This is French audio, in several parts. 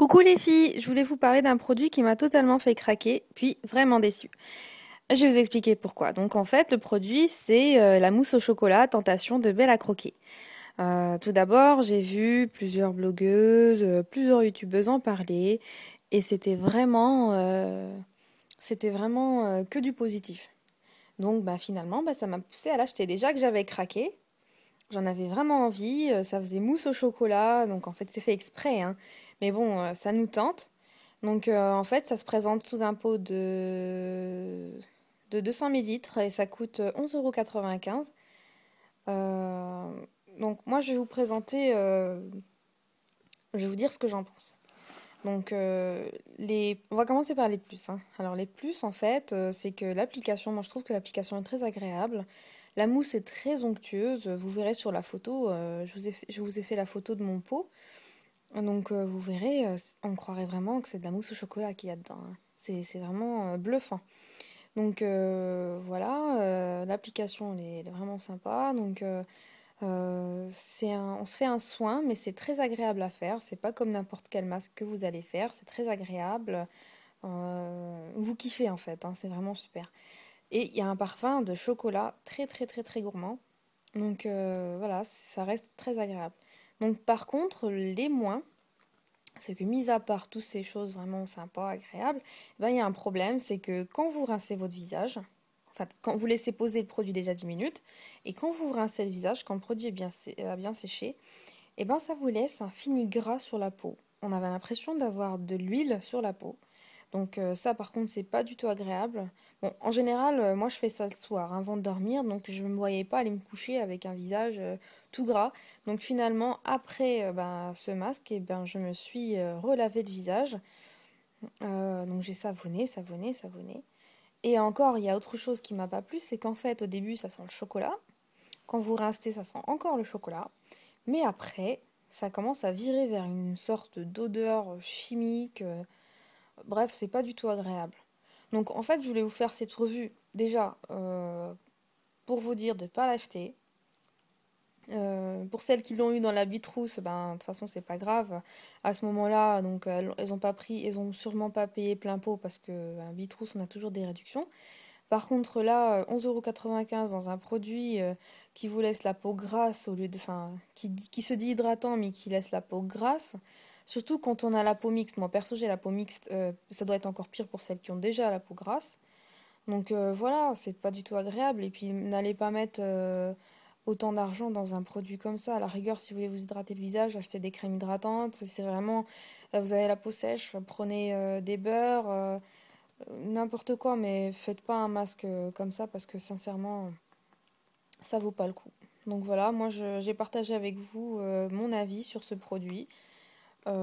Coucou les filles, je voulais vous parler d'un produit qui m'a totalement fait craquer, puis vraiment déçue. Je vais vous expliquer pourquoi. Donc en fait, le produit, c'est la mousse au chocolat Tentation de Belle à croquer. Tout d'abord, j'ai vu plusieurs blogueuses, plusieurs youtubeuses en parler, et c'était vraiment que du positif. Donc finalement, ça m'a poussée à l'acheter. Déjà que j'avais craqué, j'en avais vraiment envie, ça faisait mousse au chocolat, donc en fait c'est fait exprès, hein. Mais bon, ça nous tente. Donc en fait, ça se présente sous un pot de 200 millilitres et ça coûte 11,95 €. Donc moi, je vais vous présenter, je vais vous dire ce que j'en pense. Donc on va commencer par les plus, hein. Alors les plus, en fait, c'est que l'application, moi je trouve que l'application est très agréable. La mousse est très onctueuse. Vous verrez sur la photo, je vous ai fait la photo de mon pot. Donc vous verrez, on croirait vraiment que c'est de la mousse au chocolat qu'il y a dedans, hein. C'est vraiment bluffant. Donc voilà, l'application elle est vraiment sympa. Donc on se fait un soin, mais c'est très agréable à faire. C'est pas comme n'importe quel masque que vous allez faire. C'est très agréable. Vous kiffez en fait, hein, c'est vraiment super. Et il y a un parfum de chocolat très très très très gourmand. Donc voilà, ça reste très agréable. Donc par contre, les moins, c'est que mis à part toutes ces choses vraiment sympas, agréables, il y a un problème, c'est que quand vous rincez votre visage, enfin quand vous laissez poser le produit déjà 10 minutes, et quand vous rincez le visage, quand le produit est bien séché, ça vous laisse un fini gras sur la peau. On avait l'impression d'avoir de l'huile sur la peau. Donc ça par contre c'est pas du tout agréable. Bon, en général, moi je fais ça le soir, hein, avant de dormir, donc je ne me voyais pas aller me coucher avec un visage tout gras. Donc finalement après ce masque, je me suis relavé le visage. Donc j'ai savonné, savonné, savonné. Et encore, il y a autre chose qui m'a pas plu, c'est qu'en fait au début ça sent le chocolat. Quand vous rincez, ça sent encore le chocolat. Mais après, ça commence à virer vers une sorte d'odeur chimique. Bref, c'est pas du tout agréable. Donc en fait, je voulais vous faire cette revue déjà pour vous dire de ne pas l'acheter. Pour celles qui l'ont eu dans la Bitrousse, de toute façon c'est pas grave. À ce moment-là, donc elles ont pas pris, elles ont sûrement pas payé plein pot parce que Bitrousse on a toujours des réductions. Par contre là, 11,95 € dans un produit qui vous laisse la peau grasse au lieu de, enfin, qui se dit hydratant mais qui laisse la peau grasse. Surtout quand on a la peau mixte. Moi perso j'ai la peau mixte, ça doit être encore pire pour celles qui ont déjà la peau grasse. Donc voilà, c'est pas du tout agréable. Et puis n'allez pas mettre autant d'argent dans un produit comme ça. À la rigueur, si vous voulez vous hydrater le visage, achetez des crèmes hydratantes. Si c'est vraiment, vous avez la peau sèche, prenez des beurres, n'importe quoi, mais faites pas un masque comme ça parce que sincèrement, ça vaut pas le coup. Donc voilà, moi j'ai partagé avec vous mon avis sur ce produit.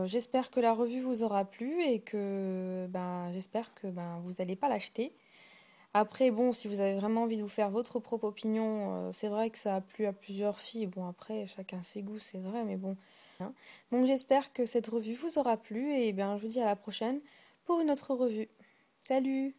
J'espère que la revue vous aura plu et que j'espère que vous n'allez pas l'acheter. Après, bon, si vous avez vraiment envie de vous faire votre propre opinion, c'est vrai que ça a plu à plusieurs filles. Bon, après, chacun ses goûts, c'est vrai, mais bon, hein. Donc j'espère que cette revue vous aura plu et je vous dis à la prochaine pour une autre revue. Salut!